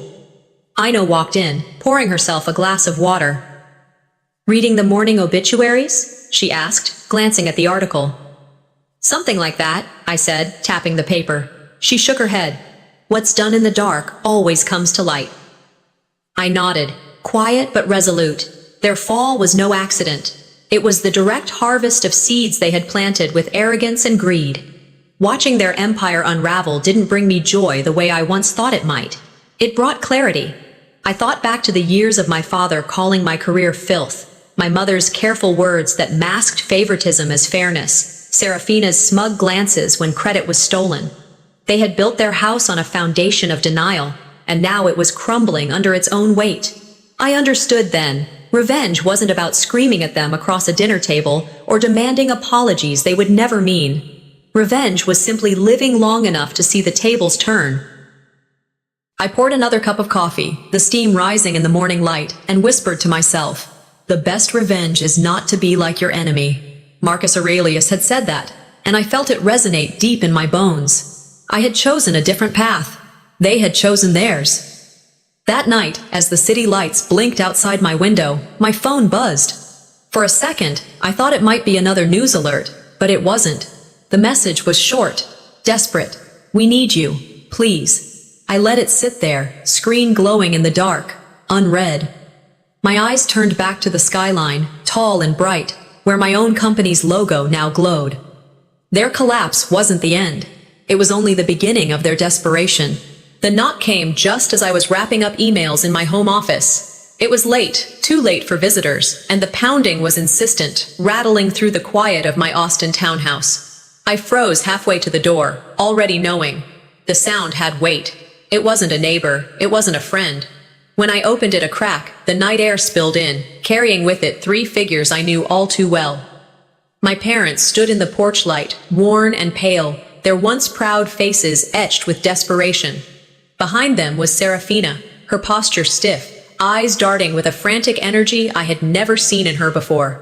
Ina walked in, pouring herself a glass of water. "Reading the morning obituaries?" she asked, glancing at the article. "Something like that," I said, tapping the paper. She shook her head. "What's done in the dark always comes to light." I nodded, quiet but resolute. Their fall was no accident. It was the direct harvest of seeds they had planted with arrogance and greed. Watching their empire unravel didn't bring me joy the way I once thought it might. It brought clarity. I thought back to the years of my father calling my career filth, my mother's careful words that masked favoritism as fairness, Serafina's smug glances when credit was stolen. They had built their house on a foundation of denial, and now it was crumbling under its own weight. I understood then. Revenge wasn't about screaming at them across a dinner table or demanding apologies they would never mean. Revenge was simply living long enough to see the tables turn. I poured another cup of coffee, the steam rising in the morning light, and whispered to myself, "The best revenge is not to be like your enemy." Marcus Aurelius had said that, and I felt it resonate deep in my bones. I had chosen a different path. They had chosen theirs. That night, as the city lights blinked outside my window, my phone buzzed. For a second, I thought it might be another news alert, but it wasn't. The message was short, desperate. "We need you, please." I let it sit there, screen glowing in the dark, unread. My eyes turned back to the skyline, tall and bright, where my own company's logo now glowed. Their collapse wasn't the end. It was only the beginning of their desperation. The knock came just as I was wrapping up emails in my home office. It was late, too late for visitors, and the pounding was insistent, rattling through the quiet of my Austin townhouse. I froze halfway to the door, already knowing. The sound had weight. It wasn't a neighbor, it wasn't a friend. When I opened it a crack, the night air spilled in, carrying with it three figures I knew all too well. My parents stood in the porch light, worn and pale, their once proud faces etched with desperation. Behind them was Serafina, her posture stiff, eyes darting with a frantic energy I had never seen in her before.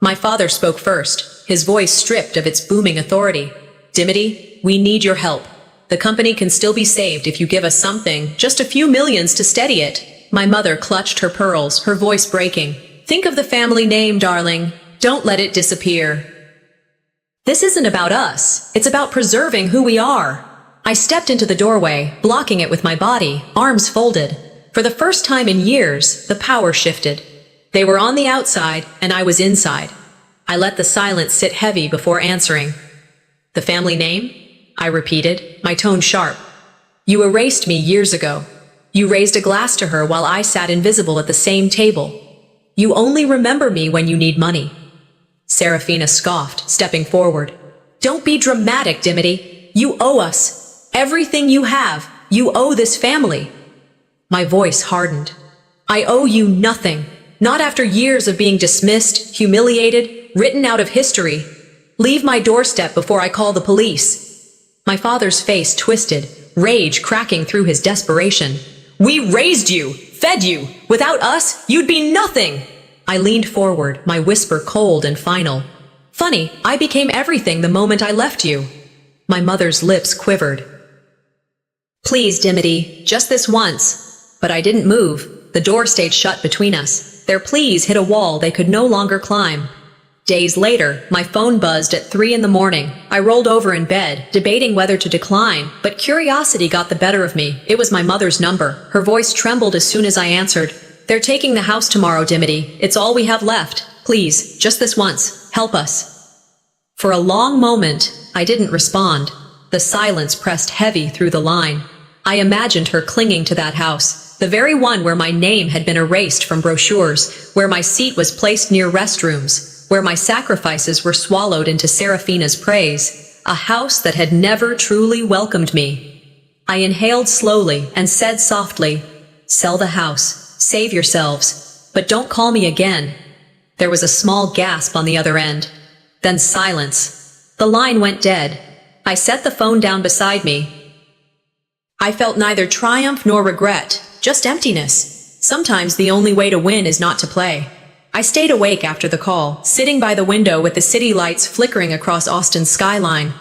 My father spoke first, his voice stripped of its booming authority. "Dimity, we need your help. The company can still be saved if you give us something, just a few millions to steady it." My mother clutched her pearls, her voice breaking. "Think of the family name, darling. Don't let it disappear. This isn't about us. It's about preserving who we are." I stepped into the doorway, blocking it with my body, arms folded. For the first time in years, the power shifted. They were on the outside, and I was inside. I let the silence sit heavy before answering. "The family name?" I repeated, my tone sharp. "You erased me years ago. You raised a glass to her while I sat invisible at the same table. You only remember me when you need money." Serafina scoffed, stepping forward. "Don't be dramatic, Dimity. You owe us. Everything you have. You owe this family." My voice hardened. "I owe you nothing. Not after years of being dismissed, humiliated, written out of history. Leave my doorstep before I call the police." My father's face twisted, rage cracking through his desperation. "We raised you, fed you. Without us, you'd be nothing." I leaned forward, my whisper cold and final. "Funny, I became everything the moment I left you." My mother's lips quivered. "Please, Dimity, just this once." But I didn't move. The door stayed shut between us. Their pleas hit a wall they could no longer climb. Days later, my phone buzzed at 3 in the morning. I rolled over in bed, debating whether to decline, but curiosity got the better of me. It was my mother's number. Her voice trembled as soon as I answered. "They're taking the house tomorrow, Dimity. It's all we have left. Please, just this once. Help us." For a long moment, I didn't respond. The silence pressed heavy through the line. I imagined her clinging to that house, the very one where my name had been erased from brochures, where my seat was placed near restrooms, where my sacrifices were swallowed into Serafina's praise, a house that had never truly welcomed me. I inhaled slowly and said softly, "Sell the house, save yourselves, but don't call me again." There was a small gasp on the other end. Then silence. The line went dead. I set the phone down beside me. I felt neither triumph nor regret, just emptiness. Sometimes the only way to win is not to play. I stayed awake after the call, sitting by the window with the city lights flickering across Austin's skyline.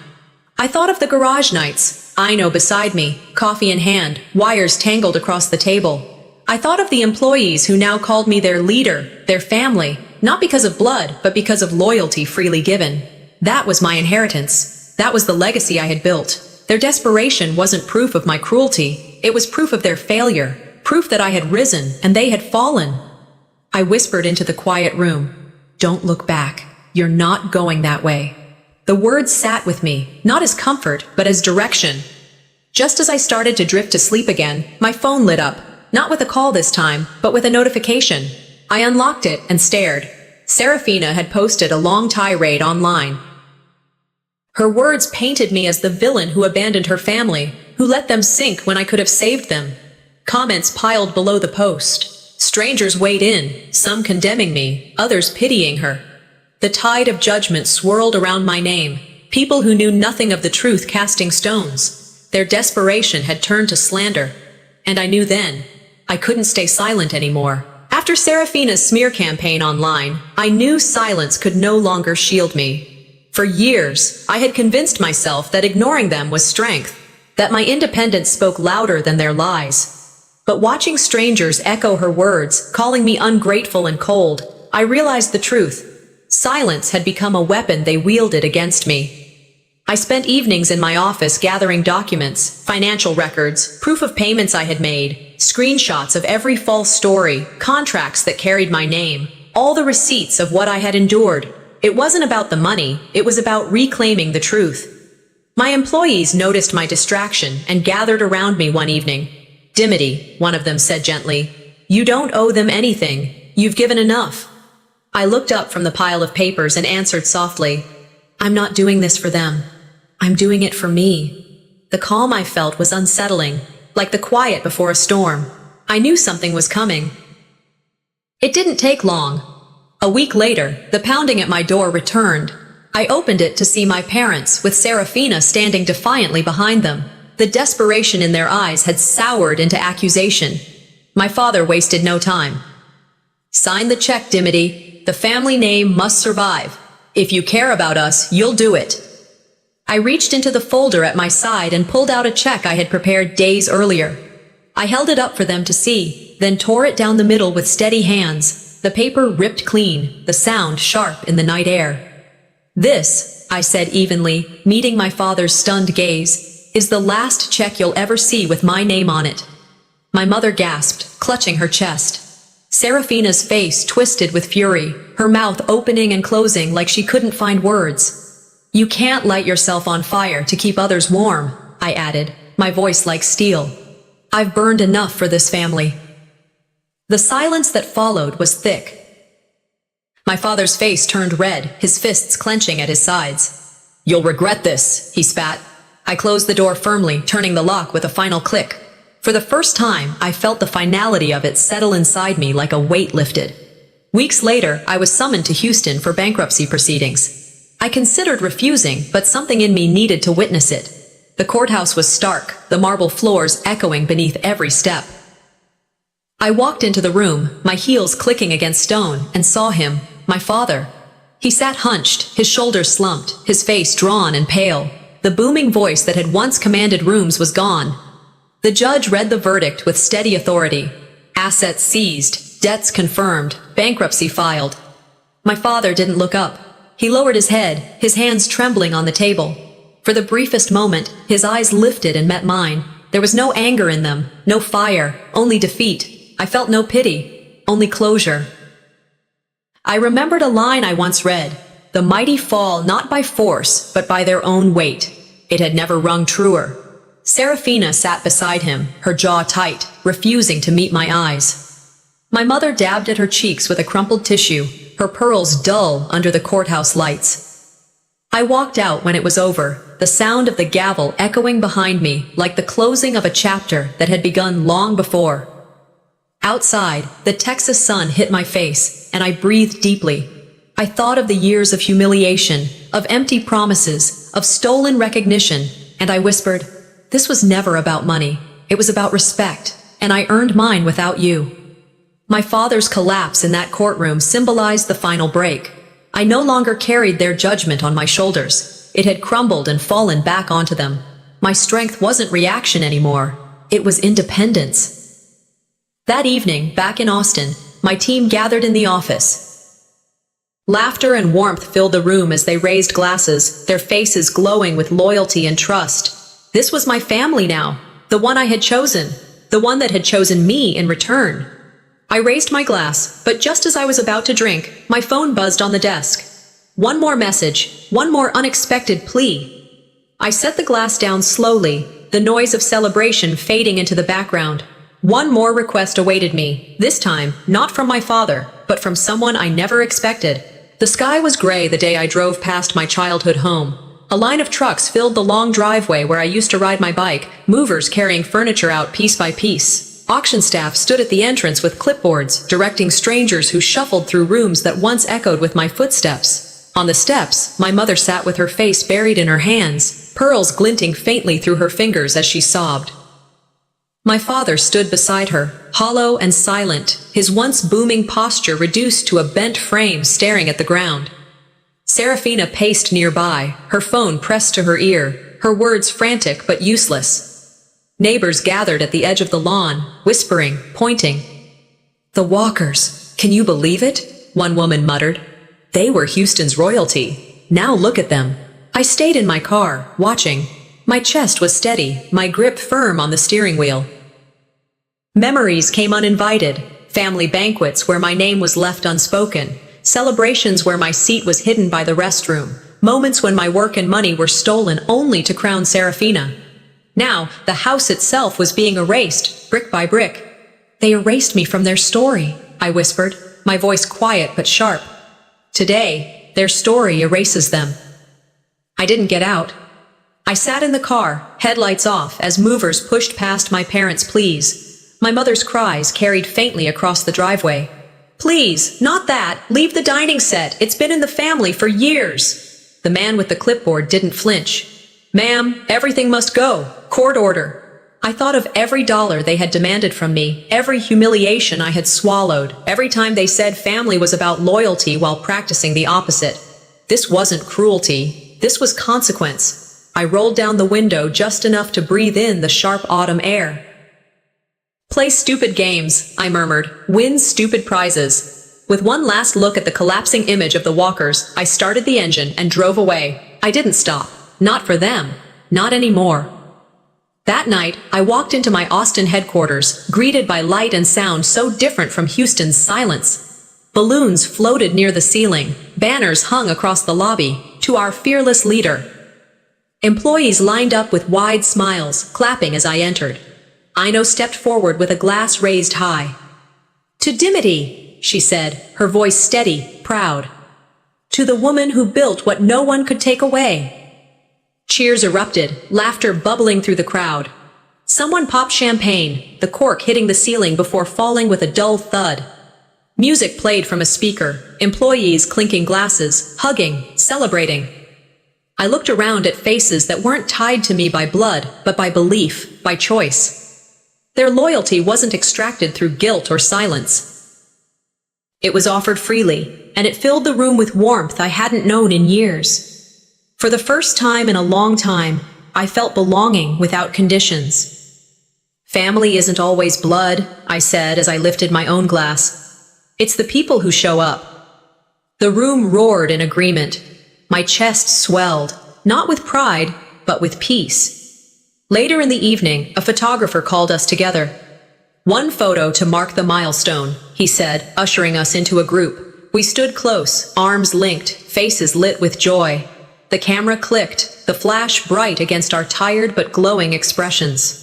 I thought of the garage nights, Ino beside me, coffee in hand, wires tangled across the table. I thought of the employees who now called me their leader, their family, not because of blood, but because of loyalty freely given. That was my inheritance. That was the legacy I had built. Their desperation wasn't proof of my cruelty. It was proof of their failure, proof that I had risen and they had fallen. I whispered into the quiet room, "Don't look back. You're not going that way." The words sat with me, not as comfort, but as direction. Just as I started to drift to sleep again, my phone lit up, not with a call this time, but with a notification. I unlocked it and stared. Serafina had posted a long tirade online. Her words painted me as the villain who abandoned her family, who let them sink when I could have saved them. Comments piled below the post. Strangers weighed in, some condemning me, others pitying her. The tide of judgment swirled around my name, people who knew nothing of the truth casting stones. Their desperation had turned to slander. And I knew then, I couldn't stay silent anymore. After Serafina's smear campaign online, I knew silence could no longer shield me. For years, I had convinced myself that ignoring them was strength, that my independence spoke louder than their lies. But watching strangers echo her words, calling me ungrateful and cold, I realized the truth. Silence had become a weapon they wielded against me. I spent evenings in my office gathering documents, financial records, proof of payments I had made, screenshots of every false story, contracts that carried my name, all the receipts of what I had endured. It wasn't about the money, it was about reclaiming the truth. My employees noticed my distraction and gathered around me one evening. "Dimity," one of them said gently, "you don't owe them anything. You've given enough." I looked up from the pile of papers and answered softly, "I'm not doing this for them. I'm doing it for me." The calm I felt was unsettling, like the quiet before a storm. I knew something was coming. It didn't take long. A week later, the pounding at my door returned. I opened it to see my parents, with Serafina standing defiantly behind them. The desperation in their eyes had soured into accusation. My father wasted no time. "Sign the check, Dimity. The family name must survive. If you care about us, you'll do it." I reached into the folder at my side and pulled out a check I had prepared days earlier. I held it up for them to see, then tore it down the middle with steady hands, the paper ripped clean, the sound sharp in the night air. "This," I said evenly, meeting my father's stunned gaze, "is the last check you'll ever see with my name on it." My mother gasped, clutching her chest. Serafina's face twisted with fury, her mouth opening and closing like she couldn't find words. "You can't light yourself on fire to keep others warm," I added, my voice like steel. "I've burned enough for this family." The silence that followed was thick. My father's face turned red, his fists clenching at his sides. "You'll regret this," he spat. I closed the door firmly, turning the lock with a final click. For the first time, I felt the finality of it settle inside me like a weight lifted. Weeks later, I was summoned to Houston for bankruptcy proceedings. I considered refusing, but something in me needed to witness it. The courthouse was stark, the marble floors echoing beneath every step. I walked into the room, my heels clicking against stone, and saw him, my father. He sat hunched, his shoulders slumped, his face drawn and pale. The booming voice that had once commanded rooms was gone. The judge read the verdict with steady authority. Assets seized, debts confirmed, bankruptcy filed. My father didn't look up. He lowered his head, his hands trembling on the table. For the briefest moment, his eyes lifted and met mine. There was no anger in them, no fire, only defeat. I felt no pity, only closure. I remembered a line I once read, "The mighty fall not by force, but by their own weight." It had never rung truer. Serafina sat beside him, her jaw tight, refusing to meet my eyes. My mother dabbed at her cheeks with a crumpled tissue, her pearls dull under the courthouse lights. I walked out when it was over, the sound of the gavel echoing behind me like the closing of a chapter that had begun long before. Outside, the Texas sun hit my face, and I breathed deeply. I thought of the years of humiliation, of empty promises, of stolen recognition, and I whispered, "This was never about money. It was about respect, and I earned mine without you." My father's collapse in that courtroom symbolized the final break. I no longer carried their judgment on my shoulders. It had crumbled and fallen back onto them. My strength wasn't reaction anymore. It was independence. That evening, back in Austin, my team gathered in the office. Laughter and warmth filled the room as they raised glasses, their faces glowing with loyalty and trust. This was my family now, the one I had chosen, the one that had chosen me in return. I raised my glass, but just as I was about to drink, my phone buzzed on the desk. One more message, one more unexpected plea. I set the glass down slowly, the noise of celebration fading into the background. One more request awaited me, this time, not from my father, but from someone I never expected. The sky was gray the day I drove past my childhood home. A line of trucks filled the long driveway where I used to ride my bike, movers carrying furniture out piece by piece. Auction staff stood at the entrance with clipboards, directing strangers who shuffled through rooms that once echoed with my footsteps. On the steps, my mother sat with her face buried in her hands, pearls glinting faintly through her fingers as she sobbed. My father stood beside her, hollow and silent, his once booming posture reduced to a bent frame staring at the ground. Serafina paced nearby, her phone pressed to her ear, her words frantic but useless. Neighbors gathered at the edge of the lawn, whispering, pointing. "The Walkers, can you believe it?" one woman muttered. "They were Houston's royalty. Now look at them." I stayed in my car, watching. My chest was steady, my grip firm on the steering wheel. Memories came uninvited, family banquets where my name was left unspoken, celebrations where my seat was hidden by the restroom, moments when my work and money were stolen only to crown Serafina. Now, the house itself was being erased, brick by brick. "They erased me from their story," I whispered, my voice quiet but sharp. "Today, their story erases them." I didn't get out. I sat in the car, headlights off, as movers pushed past my parents' pleas. My mother's cries carried faintly across the driveway. "Please, not that! Leave the dining set! It's been in the family for years!" The man with the clipboard didn't flinch. "Ma'am, everything must go. Court order." I thought of every dollar they had demanded from me, every humiliation I had swallowed, every time they said family was about loyalty while practicing the opposite. This wasn't cruelty. This was consequence. I rolled down the window just enough to breathe in the sharp autumn air. "Play stupid games," I murmured. "Win stupid prizes." With one last look at the collapsing image of the Walkers, I started the engine and drove away. I didn't stop. Not for them. Not anymore. That night, I walked into my Austin headquarters, greeted by light and sound so different from Houston's silence. Balloons floated near the ceiling, banners hung across the lobby, "To our fearless leader." Employees lined up with wide smiles, clapping as I entered. Ino stepped forward with a glass raised high. "To Dimity," she said, her voice steady, proud. "To the woman who built what no one could take away." Cheers erupted, laughter bubbling through the crowd. Someone popped champagne, the cork hitting the ceiling before falling with a dull thud. Music played from a speaker, employees clinking glasses, hugging, celebrating. I looked around at faces that weren't tied to me by blood, but by belief, by choice. Their loyalty wasn't extracted through guilt or silence. It was offered freely, and it filled the room with warmth I hadn't known in years. For the first time in a long time, I felt belonging without conditions. "Family isn't always blood," I said as I lifted my own glass. "It's the people who show up." The room roared in agreement. My chest swelled, not with pride, but with peace. Later in the evening, a photographer called us together. "One photo to mark the milestone," he said, ushering us into a group. We stood close, arms linked, faces lit with joy. The camera clicked, the flash bright against our tired but glowing expressions.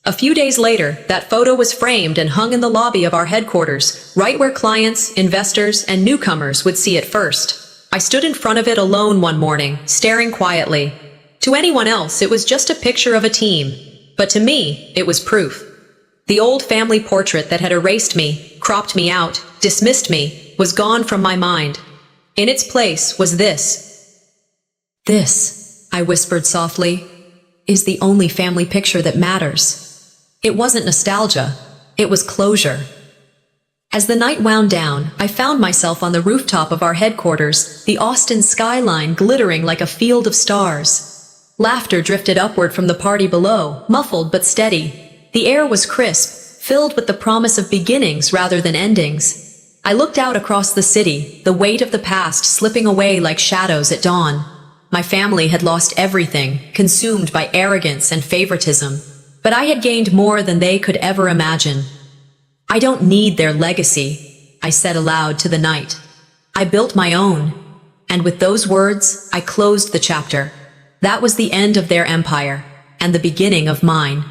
A few days later, that photo was framed and hung in the lobby of our headquarters, right where clients, investors, and newcomers would see it first. I stood in front of it alone one morning, staring quietly. To anyone else, it was just a picture of a team. But to me, it was proof. The old family portrait that had erased me, cropped me out, dismissed me, was gone from my mind. In its place was this. "This," I whispered softly, "is the only family picture that matters." It wasn't nostalgia. It was closure. As the night wound down, I found myself on the rooftop of our headquarters, the Austin skyline glittering like a field of stars. Laughter drifted upward from the party below, muffled but steady. The air was crisp, filled with the promise of beginnings rather than endings. I looked out across the city, the weight of the past slipping away like shadows at dawn. My family had lost everything, consumed by arrogance and favoritism. But I had gained more than they could ever imagine. "I don't need their legacy," I said aloud to the night. "I built my own." And with those words, I closed the chapter. That was the end of their empire, and the beginning of mine.